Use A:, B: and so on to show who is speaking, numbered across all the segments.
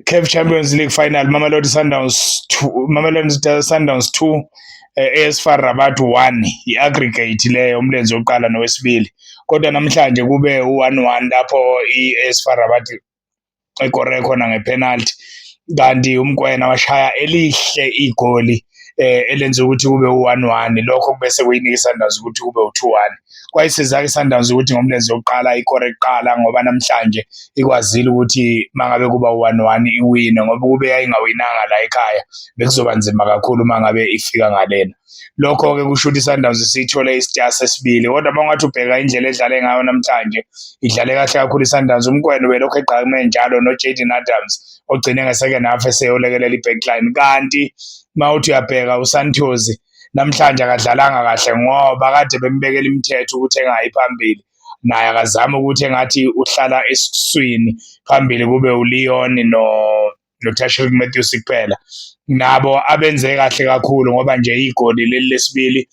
A: CAF Champions League final, Mamelodi Sundowns 2, Mamelodi Sundowns 2, AS FAR Rabat 1, i-aggregate leyo umlenze wokuqala nowesibili. Kodwa namhlanje kube u-1-1 lapho i-AS FAR Rabat ekore khona ngepenalty, kanti uMkwena washaya elihle igoli elenza ukuthi kube u-1-1, lokho bese kuyinika iSundowns ukuthi kube u-2-1. Kwayisiza-ke iSundowns ukuthi ngomlenze wokuqala ikore kuqala ngoba namhlanje ikwazile ukuthi mangabe kuba u-1-1 iwine, ngoba kube yayingawinanga la ekhaya bekuzoba nzima kakhulu mangabe ifika ngalena. Lokho-ke kusho ukuthi iSundowns isithole isitaha sesibili, kodwa bangathi ubheka indlela edlale ngayo namhlanje, idlale kahle kakhulu iSundowns. uMkwena ubelokhu egqame njalo noJayden Adams ogcine nge-second half eseyolekelela i-backline, kanti mawuthi uyabheka uSantos namhlanje akadlalanga kahle ngoba kade bembekela imithetho ukuthi engayi phambili, naye akazama ukuthi engathi uhlala esiswini phambili kube uLeon noTashreeq Matthews kuphela. Nabo abenze kahle kakhulu ngoba nje igoli leli lesibili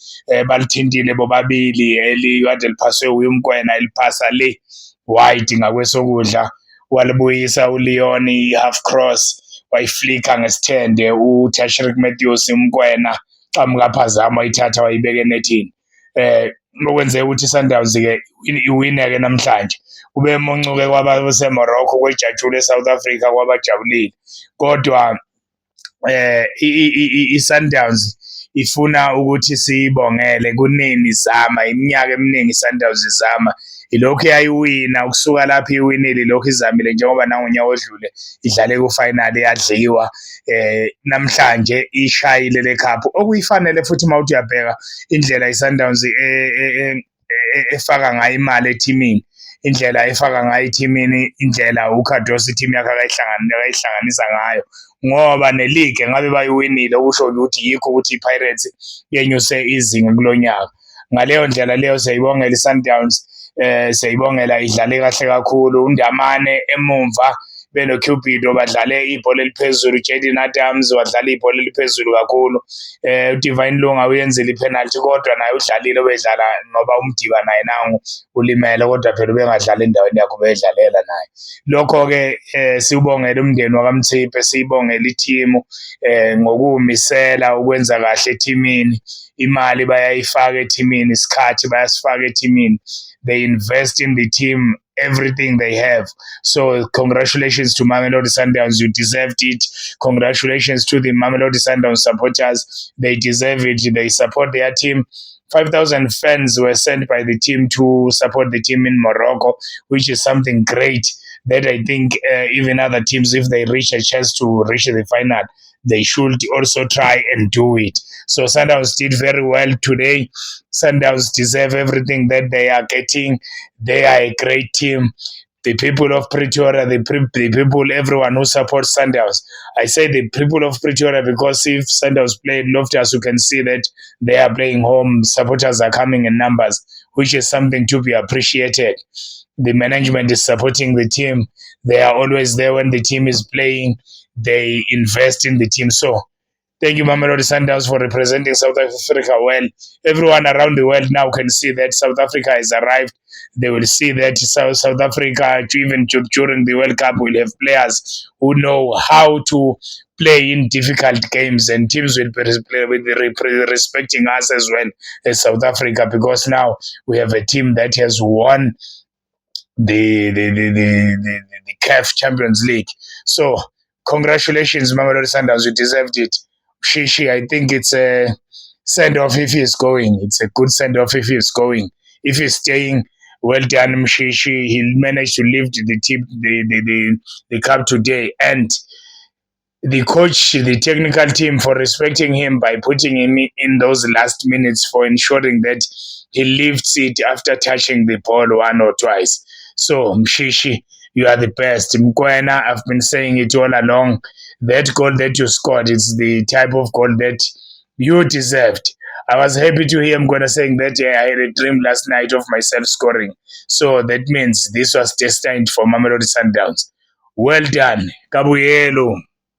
A: balithintile bobabili, elikade liphaswe uMkwena eliphasa le wide ngakwesokudla, walibuyisa uLeon i-half cross wayiflika ngesithende, uTashreeq Matthews uMkwena camukaphazama wayithatha wayibeka enethini. Okwenzeka ukuthi iSundowns-ke iwine-ke namhlanje. Kube emoncuke kwabaseMorocco, kwejatshule eSouth Africa kwabajabulile, kodwa iSundowns ifuna ukuthi siyibongele kunini izama, iminyaka eminingi iSundowns izama, ilokhu yayiwina ukusuka lapho iwinile, ilokhu izamile njengoba nangonyaka odlule idlale ku-final yadliwa. Namhlanje ishayile le cup, okuyifanele futhi mawuthi uyabheka indlela iSundowns efaka ngayo imali ethimini, indlela efaka ngayo ethimini, indlela uKhadosi team yakhe akayihlanganisa ngayo, ngoba neleague ngabe bayiwinile, okusho ukuthi yikho ukuthi iPirates yenyuse izinga kulonyaka. Ngaleyo ndlela leyo siyayibongela iSundowns, siyayibongela idlale kahle kakhulu. uNdamane emumva benoCupido badlale ibhola eliphezulu, uJayden Adams wadlala ibhola eliphezulu kakhulu, uDivine Lunga uyenzile ipenalty, kodwa naye udlalile obedlala ngoba uMdiba naye nangu ulimele, kodwa phela ubengadlala endaweni yakhe ubedlalela naye. Lokho-ke siwubongela umndeni wakaMthiphe, siyibongela ithimu ngokumisela ukwenza kahle ethimini, imali bayayifaka ethimini, isikhathi bayasifaka ethimini, they invest in the team, everything they have. So congratulations to Mamelodi Sundowns, you deserved it. Congratulations to the Mamelodi Sundowns supporters, they deserve it, they support their team. 5,000 fans were sent by the team to support the team in Morocco, which is something great that I think even other teams, if they reach a chance to reach the final, they should also try and do it. So Sundowns did very well today. Sundowns deserve everything that they are getting. They are a great team. The people of Pretoria, the people, everyone who supports Sundowns. I say the people of Pretoria because if Sundowns play in Loftus, you can see that they are playing home. Supporters are coming in numbers, which is something to be appreciated. The management is supporting the team. They are always there when the team is playing. They invest in the team. So thank you, Mamelodi Sundowns, for representing South Africa well. Everyone around the world now can see that South Africa has arrived. They will see that South Africa, even during the World Cup, will have players who know how to play in difficult games, and teams will be respecting us as well as South Africa, because now we have a team that has won the CAF Champions League. So congratulations, Mamelodi Sundowns, you deserved it. Shishi, I think it's a send-off if he's going. It's a good send-off if he's going. If he's staying, well done, Mshishi. He'll manage to lift the team, the cup today. And the coach, the technical team, for respecting him by putting him in those last minutes, for ensuring that he lifts it after touching the ball one or twice. So, Mshishi, you are the best. Mkwena, I've been saying it all along. That goal that you scored, it's the type of goal that you deserved. I was happy to hear Mkwena saying that I had a dream last night of myself scoring. So that means this was destined for Mamelodi Sundowns. Well done. Kabuyelo.